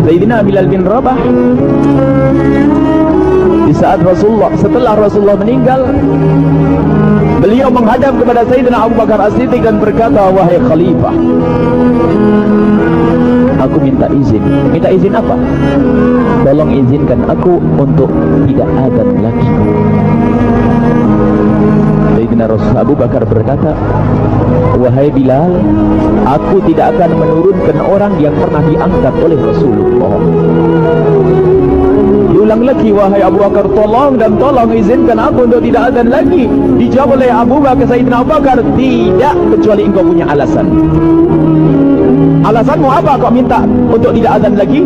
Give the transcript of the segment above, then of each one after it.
Sayyidina Bilal bin Rabah di saat setelah Rasulullah meninggal, beliau menghadap kepada Sayyidina Abu Bakar As-Siddiq dan berkata, wahai khalifah, aku minta izin. Minta izin apa? Tolong izinkan aku untuk tidak adzan lagi. Sayyidina Abu Bakar berkata, wahai Bilal, aku tidak akan menurunkan orang yang pernah diangkat oleh Rasulullah. Diulang lagi, wahai Abu Bakar, tolong dan tolong izinkan aku untuk tidak adzan lagi. Dijawab oleh Abu Bakar, Sayyidina Abu Bakar, tidak, kecuali engkau punya alasan. Alasanmu apa kau minta untuk tidak adzan lagi?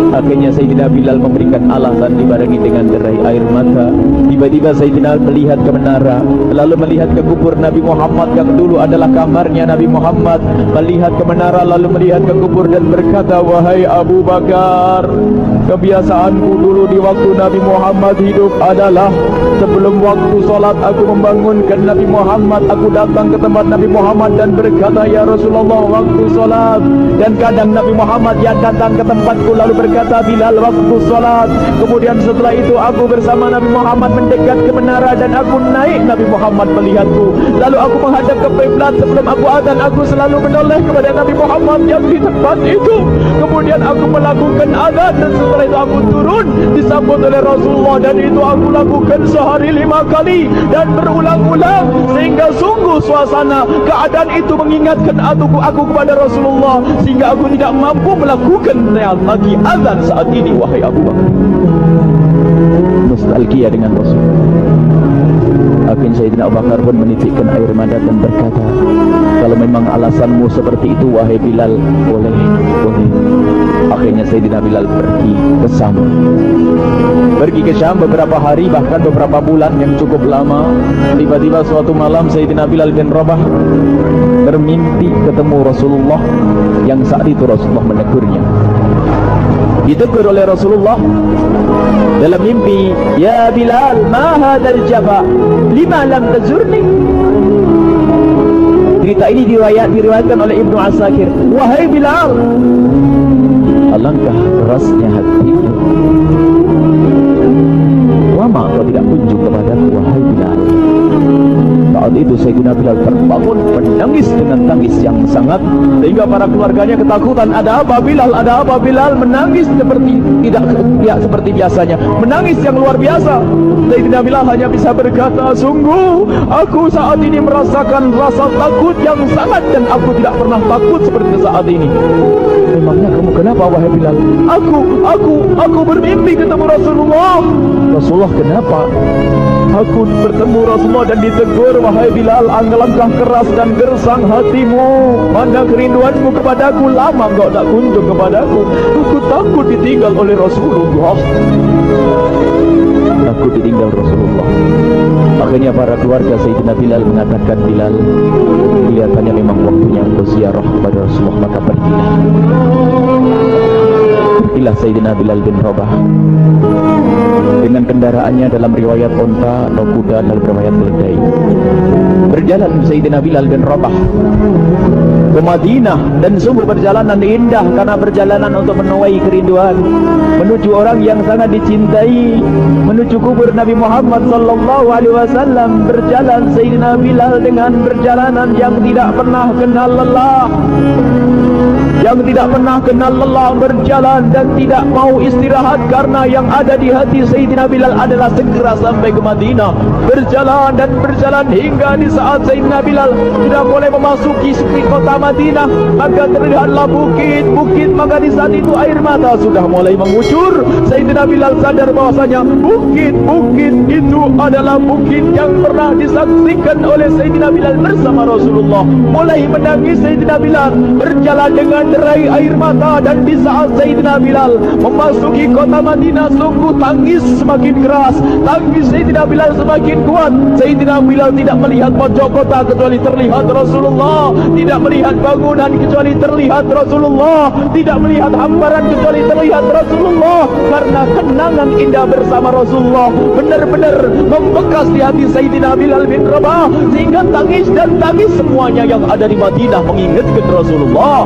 Akhirnya Sayyidina Bilal memberikan alasan dibarengi dengan derai air mata. Tiba-tiba Sayyidina melihat ke menara, lalu melihat ke kubur Nabi Muhammad yang dulu adalah kamarnya Nabi Muhammad. Melihat ke menara lalu melihat ke kubur dan berkata, wahai Abu Bakar, kebiasaanku dulu di waktu Nabi Muhammad hidup adalah sebelum waktu solat aku membangunkan Nabi Muhammad. Aku datang ke tempat Nabi Muhammad dan berkata, ya Rasulullah, waktu solat. Dan kadang Nabi Muhammad yang datang ke tempatku lalu berkata, Bilal, waktu solat. Kemudian setelah itu aku bersama Nabi Muhammad mendekat ke menara dan aku naik. Nabi Muhammad melihatku, lalu aku menghadap ke kiblat. Sebelum aku adzan, aku selalu menoleh kepada Nabi Muhammad yang di tempat itu. Kemudian aku melakukan adzan dan setelah itu aku turun disambut oleh Rasulullah, dan itu aku lakukan sehari 5 kali dan berulang-ulang, sehingga sungguh suasana keadaan itu mengingatkan aku kepada Rasulullah, sehingga aku tidak mampu melakukan lagi adzan saat ini. Wahai Abu Bakar, nostalgia dengan Rasul. Akhirnya Sayyidina Abu Bakar pun menitikkan air mata dan berkata, kalau memang alasanmu seperti itu, wahai Bilal, boleh. Akhirnya Sayyidina Bilal pergi ke Syam beberapa hari, bahkan beberapa bulan yang cukup lama. Tiba-tiba suatu malam Sayyidina Bilal bin Rabah bermimpi ketemu Rasulullah, yang saat itu Rasulullah menegurnya. Ditegur oleh Rasulullah dalam mimpi, ya Bilal, ma hadzal jafa, lima lam tazurni. Cerita ini diriwayatkan oleh Ibnu Asakir. Wahai Bilal, alangkah kerasnya hatimu, lama kau tidak kunjung kepadaku, wahai Bilal. Saat itu Sayyidina Bilal terbangun menangis dengan tangis yang sangat, sehingga para keluarganya ketakutan. Ada apa Bilal? Ada apa Bilal? Menangis seperti tidak seperti biasanya, menangis yang luar biasa. Sayyidina Bilal hanya bisa berkata, sungguh aku saat ini merasakan rasa takut yang sangat, dan aku tidak pernah takut seperti saat ini. Memangnya kamu kenapa, wahai Bilal? Aku bermimpi ketemu Rasulullah. Rasulullah, kenapa? Aku bertemu Rasulullah dan ditegur, wahai Bilal, alangkah keras dan gersang hatimu, mana kerinduanmu kepadaku, lama engkau tak kunjung kepadaku. Aku takut ditinggal oleh Rasulullah. Aku ditinggal Rasulullah. Akhirnya para keluarga Sayyidina Bilal mengatakan, Bilal, kelihatannya memang waktunya engkau ziarah kepada Rasulullah, maka pergilah. Pergilah Sayyidina Bilal bin Rabah dengan kendaraannya, dalam riwayat onta atau kuda, dalam riwayat keledai. Berjalan Sayyidina Bilal bin Rabah ke Madinah, dan sungguh perjalanan indah karena perjalanan untuk menuai kerinduan, menuju orang yang sangat dicintai, menuju kubur Nabi Muhammad sallallahu alaihi wasallam. Berjalan Sayyidina Bilal dengan perjalanan yang tidak pernah kenal lelah, yang tidak pernah kenal lelah, berjalan dan tidak mau istirahat, karena yang ada di hati Sayyidina Bilal adalah segera sampai ke Madinah. Berjalan dan berjalan hingga di saat Sayyidina Bilal sudah mulai memasuki kota Madinah, maka terlihatlah bukit-bukit. Maka di saat itu air mata sudah mulai mengucur. Sayyidina Bilal sadar bahwasanya bukit-bukit itu adalah bukit yang pernah disaksikan oleh Sayyidina Bilal bersama Rasulullah. Mulai menangis Sayyidina Bilal, berjalan dengan derai air mata. Dan di saat Sayyidina Bilal memasuki kota Madinah, sungguh tangis semakin keras, tangis Sayyidina Bilal semakin kuat. Sayyidina Bilal tidak melihat pojok kota kecuali terlihat Rasulullah, tidak melihat bangunan kecuali terlihat Rasulullah, tidak melihat hamparan kecuali terlihat Rasulullah, karena kenangan indah bersama Rasulullah benar-benar membekas di hati Sayyidina Bilal bin Rabah, sehingga tangis dan tangis semuanya yang ada di Madinah mengingatkan Rasulullah.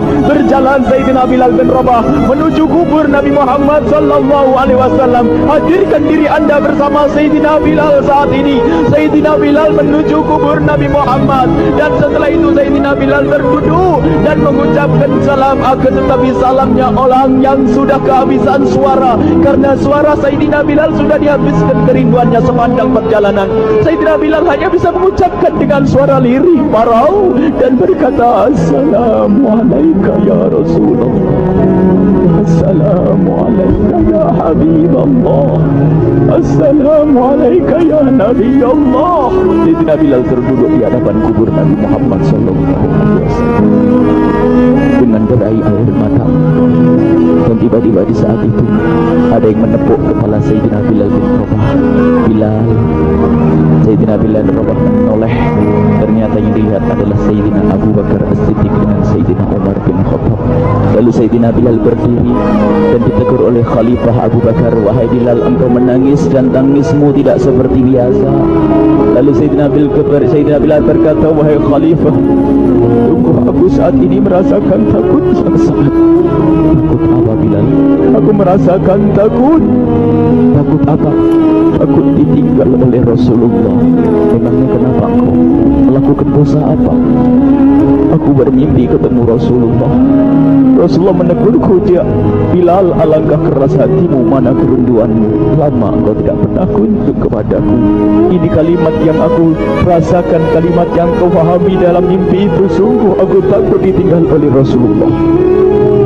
berjalan Sayyidina Bilal bin Rabah menuju kubur Nabi Muhammad sallallahu alaihi wasallam. Hadirkan diri anda bersama Sayyidina Bilal saat ini. Sayyidina Bilal menuju kubur Nabi Muhammad, dan setelah itu Sayyidina Bilal berduduk dan mengucapkan salam. Akan tetapi salamnya orang yang sudah kehabisan suara, karena suara Sayyidina Bilal sudah dihabiskan kerinduannya sepanjang perjalanan. Sayyidina Bilal hanya bisa mengucapkan dengan suara lirih parau dan berkata, Assalamualaikum ya Rasulullah, Assalamualaikum ya Habibullah, Assalamualaikum ya Nabi Allah. Sayyidina Bilal terduduk di hadapan kubur Nabi Muhammad sallallahu alaihi wasallam dengan derai air mata. Dan tiba-tiba di saat itu ada yang menepuk kepala Sayyidina Bilal bin Rabah. Bilal. Sayyidina Bilal bin Rabah menoleh. Ternyata yang dilihat adalah Sayyidina Abu Bakar As-Siddiq dengan Sayyidina Umar bin Khattab. Lalu Sayyidina Bilal berdiri dan ditegur oleh Khalifah Abu Bakar, wahai Bilal, engkau menangis dan tangismu tidak seperti biasa. Lalu Sayyidina Bilal berkata, wahai Khalifah, sungguh aku saat ini merasakan takut yang sangat. Takut apa Bilal? Aku merasakan takut. Takut apa? Takut ditinggal oleh Rasulullah. Memangnya kenapa engkau melakukan dosa apa? Aku bermimpi ketemu Rasulullah. Rasulullah menegurku, dia, Bilal, alangkah keras hatimu, mana kerinduanmu. Lama engkau tidak pernah kunjung kepadaku. Ini kalimat yang aku rasakan, kalimat yang kau fahami dalam mimpi itu. Sungguh aku takut ditinggal oleh Rasulullah.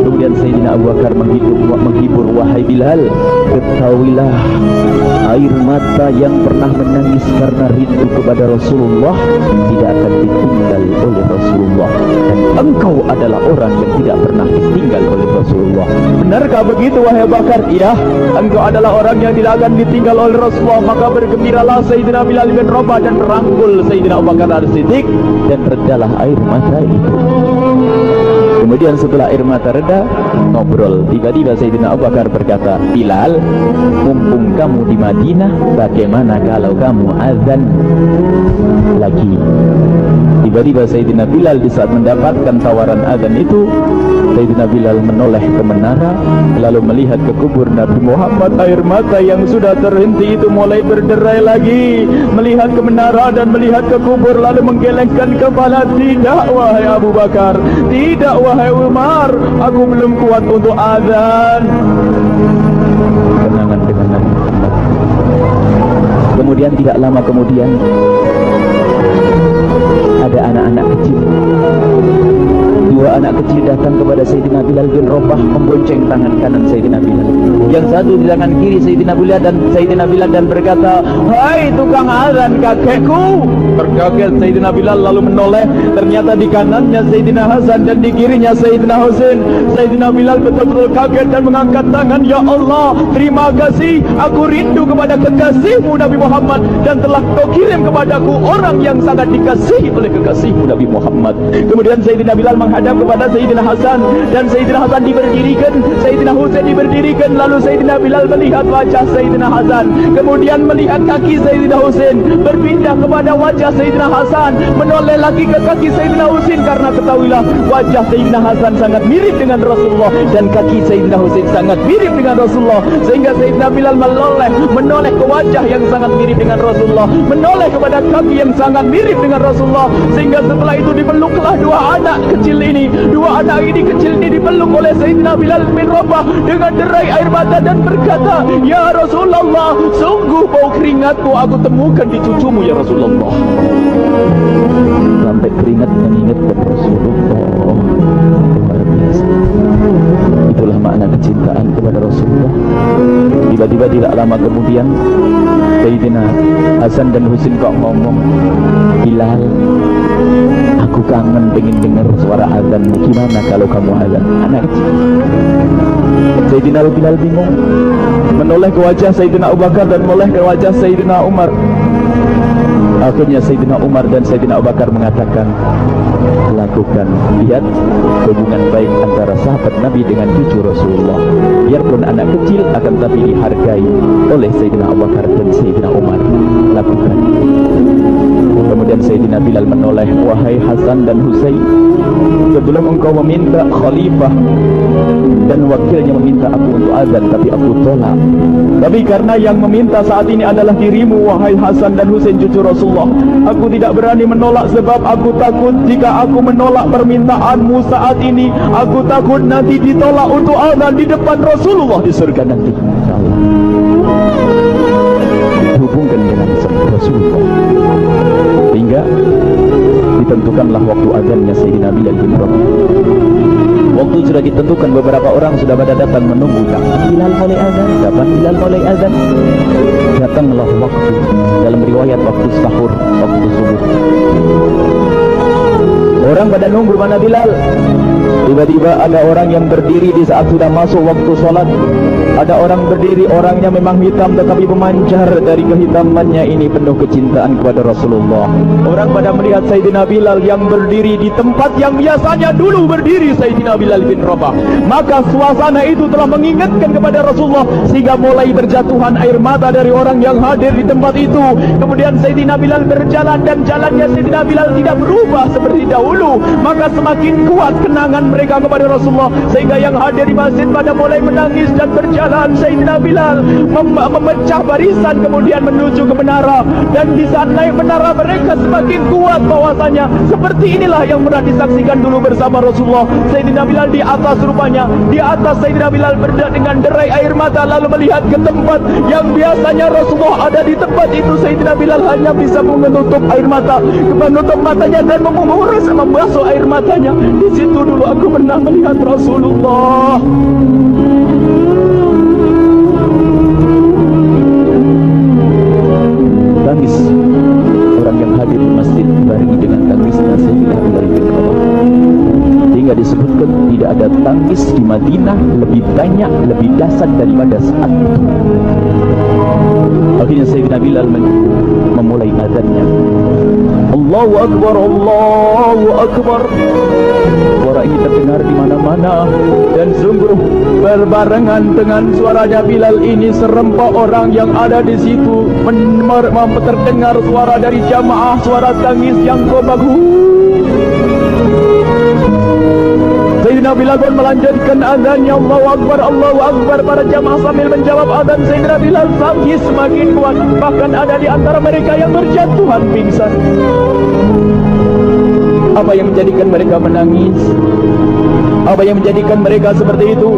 Kemudian Sayyidina Abu Bakar menghibur, wahai Bilal, ketahuilah, air mata yang pernah menangis karena rindu kepada Rasulullah tidak akan ditinggal oleh Rasulullah, dan engkau adalah orang yang tidak pernah ditinggal oleh Rasulullah. Benarkah begitu wahai Bakar? Iya, engkau adalah orang yang tidak akan ditinggal oleh Rasulullah. Maka bergembiralah Sayyidina Bilal bin Rabah dan merangkul Sayyidina Abu Bakar As-Siddiq, dan redalah air mata itu. Kemudian setelah air mata reda, ngobrol. Tiba-tiba Sayyidina Abu Bakar berkata, Bilal, mumpung kamu di Madinah, bagaimana kalau kamu azan lagi? Tiba-tiba Sayyidina Bilal di saat mendapatkan tawaran azan itu, Sayyidina Bilal menoleh ke menara, lalu melihat ke kubur Nabi Muhammad. Air mata yang sudah terhenti itu mulai berderai lagi. Melihat ke menara dan melihat ke kubur, lalu menggelengkan kepala. Tidak wahai Abu Bakar, tidak wahai Umar, aku belum kuat untuk azan. Kenangan dengan Nabi Muhammad. Kemudian tidak lama kemudian ada anak-anak kecil. Dua anak kecil datang kepada Sayyidina Bilal bin Rabah membonceng tangan kanan Sayyidina Bilal. Yang satu di tangan kiri Sayyidina Bilal dan berkata, hai tukang azan kakekku. Terkaget Sayyidina Bilal lalu menoleh. Ternyata di kanannya Sayyidina Hasan dan di kirinya Sayyidina Husain. Sayyidina Bilal betul-betul kaget dan mengangkat tangan. Ya Allah, terima kasih. Aku rindu kepada kekasihmu Nabi Muhammad, dan telah kau kirim kepadaku orang yang sangat dikasihi oleh kekasihmu Nabi Muhammad. Kemudian Sayyidina Bilal menghadap kepada Sayyidina Hasan, dan Sayyidina Hasan diberdirikan, Sayyidina Husain diberdirikan. Lalu Sayyidina Bilal melihat wajah Sayyidina Hasan, kemudian melihat kaki Sayyidina Husain, berpindah kepada wajah Sayyidina Hasan, menoleh lagi ke kaki Sayyidina Husain, karena ketahuilah wajah Sayyidina Hasan sangat mirip dengan Rasulullah dan kaki Sayyidina Husain sangat mirip dengan Rasulullah, sehingga Sayyidina Bilal menoleh ke wajah yang sangat mirip dengan Rasulullah, menoleh kepada kaki yang sangat mirip dengan Rasulullah, sehingga setelah itu dipeluklah dua anak kecil ini. Dua anak kecil ini dipeluk oleh Sayyidina Bilal bin Rabah dengan derai air mata dan berkata, ya Rasulullah, sungguh bau keringatmu aku temukan di cucumu ya Rasulullah. Sampai keringat mengingatkan Rasulullah. Luar biasa. Itulah makna kecintaan kepada Rasulullah. Tiba-tiba tidak lama kemudian Sayyidina Hasan dan Husain kok ngomong, Bilal, aku kangen pengen dengar suara azanmu. Gimana kalau kamu azan? Anak kecil. Sayyidina Bilal bingung, menoleh ke wajah Sayyidina Abu Bakar dan menoleh ke wajah Sayyidina Umar. Akhirnya Sayyidina Umar dan Sayyidina Abu Bakar mengatakan, lakukan, lihat hubungan baik antara sahabat Nabi dengan cucu Rasulullah. Biarpun anak kecil, akan tapi dihargai oleh Sayyidina Abu Bakar dan Sayyidina Umar. Lakukan. Kemudian Sayyidina Bilal menoleh, wahai Hasan dan Husain, sebelum engkau meminta khalifah dan wakilnya meminta aku untuk azan, tapi aku tolak. Tapi karena yang meminta saat ini adalah dirimu, wahai Hasan dan Husain cucu Rasulullah, aku tidak berani menolak sebab aku takut jika aku menolak permintaanmu saat ini, aku takut nanti ditolak untuk azan di depan Rasulullah di surga nanti. InsyaAllah hubungkan dengan Rasulullah hingga ditentukanlah waktu azannya Sayyidina Bilal bin Rabah. Waktu sudah ditentukan, beberapa orang sudah pada datang menunggu. Kapan Bilal mulai azan? Kapan Bilal mulai azan? Datanglah waktu, dalam riwayat waktu sahur, waktu subuh. Orang pada nunggu mana Bilal. Tiba-tiba ada orang yang berdiri di saat sudah masuk waktu sholat. Ada orang berdiri, orangnya memang hitam tetapi memancar dari kehitamannya ini penuh kecintaan kepada Rasulullah. Orang pada melihat Sayyidina Bilal yang berdiri di tempat yang biasanya dulu berdiri Sayyidina Bilal bin Rabah. Maka suasana itu telah mengingatkan kepada Rasulullah sehingga mulai berjatuhan air mata dari orang yang hadir di tempat itu. Kemudian Sayyidina Bilal berjalan dan jalannya Sayyidina Bilal tidak berubah seperti dahulu. Maka semakin kuat kenangan mereka kepada Rasulullah sehingga yang hadir di masjid pada mulai menangis dan berjalan. Sayyidina Bilal memecah barisan kemudian menuju ke menara, dan di saat naik menara mereka semakin kuat bahwasanya seperti inilah yang pernah disaksikan dulu bersama Rasulullah. Sayyidina Bilal di atas rupanya, di atas Sayyidina Bilal dengan derai air mata lalu melihat ke tempat yang biasanya Rasulullah ada di tempat itu. Sayyidina Bilal hanya bisa menutup air mata, menutup matanya dan mengurus membasuh air matanya. Di situ dulu aku pernah melihat Rasulullah. Tangis orang yang hadir di masjid barengi dengan tangisnya Sayyidina Bilal bin Rabah, hingga disebutkan tidak ada tangis di Madinah lebih banyak, lebih dahsyat daripada saat itu. Akhirnya Sayyidina Bilal memulai azannya. Allahu Akbar, Allahu Akbar. Suara ini terdengar di mana-mana, dan sungguh berbarengan dengan suaranya Bilal ini serempak orang yang ada di situ terdengar suara dari jamaah, suara tangis yang bagus. Sayyidina Bilal pun melanjutkan azannya. Allahu Akbar, Allahu Akbar. Para jamaah sambil menjawab azan Sayyidina Bilal tangis semakin kuat. Bahkan ada di antara mereka yang berjatuhan pingsan. Apa yang menjadikan mereka menangis? Apa yang menjadikan mereka seperti itu?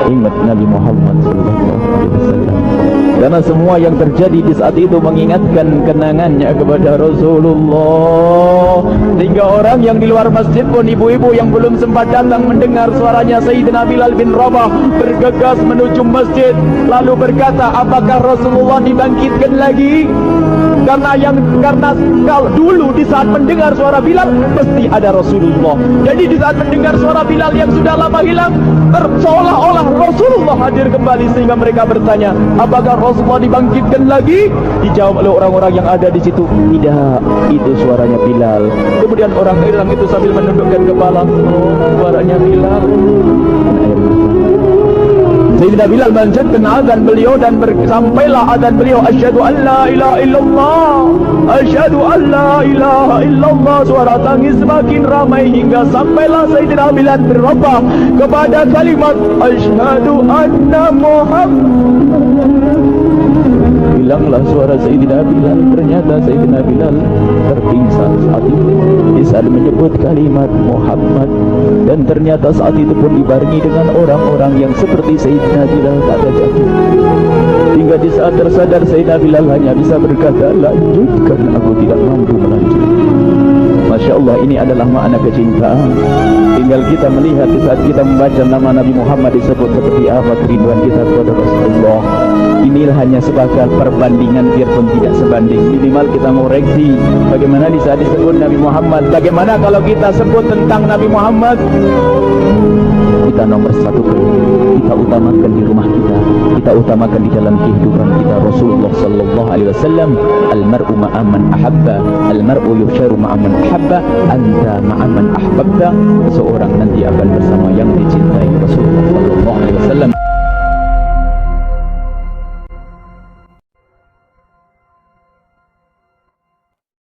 Ingat Nabi Muhammad SAW. Karena semua yang terjadi di saat itu mengingatkan kenangannya kepada Rasulullah. Sehingga orang yang di luar masjid pun, ibu-ibu yang belum sempat datang mendengar suaranya Sayyidina Bilal bin Rabah, bergegas menuju masjid lalu berkata, apakah Rasulullah dibangkitkan lagi? Karena kalau dulu di saat mendengar suara Bilal pasti ada Rasulullah. Jadi di saat mendengar suara Bilal yang sudah lama hilang, seolah-olah Rasulullah hadir kembali, sehingga mereka bertanya, apakah Rasulullah dibangkitkan lagi? Dijawab oleh orang-orang yang ada di situ, tidak, itu suaranya Bilal. Kemudian orang itu sambil menundukkan kepala, oh, suaranya Bilal. Sayyidina Bilal melanjutkan azan beliau dan sampailah azan beliau, asyhadu an la ilaha illallah, asyhadu an la ilaha illallah. Suara tangis semakin ramai hingga sampailah Sayyidina Bilal bin Rabah kepada kalimat asyhadu anna Muhammad. Hilanglah suara Sayyidina Bilal. Ternyata Sayyidina Bilal terpingsan saat itu di saat menyebut kalimat Muhammad, dan ternyata saat itu pun dibarengi dengan orang-orang yang seperti Sayyidina Bilal tak ada jatuh. Hingga di saat tersadar Sayyidina Bilal hanya bisa berkata, lanjutkan, aku tidak mampu melanjutkan. Masya Allah, ini adalah makna kecintaan. Tinggal kita melihat di saat kita membaca nama Nabi Muhammad disebut seperti apa kerinduan kita kepada Rasulullah. Inilah hanya sebagai perbandingan, biarpun tidak sebanding. Minimal kita mengoreksi bagaimana di saat disebut Nabi Muhammad. Bagaimana kalau kita sebut tentang Nabi Muhammad, kita nomor satu, kita utamakan di rumah kita utamakan di dalam kehidupan kita Rasulullah sallallahu alaihi wasallam. Al-mar'u ma'a man ahabba, al-mar'u yusharu ma'a man ahabba, anta ma'a man ahbabta. Seorang nanti akan bersama yang dicintai.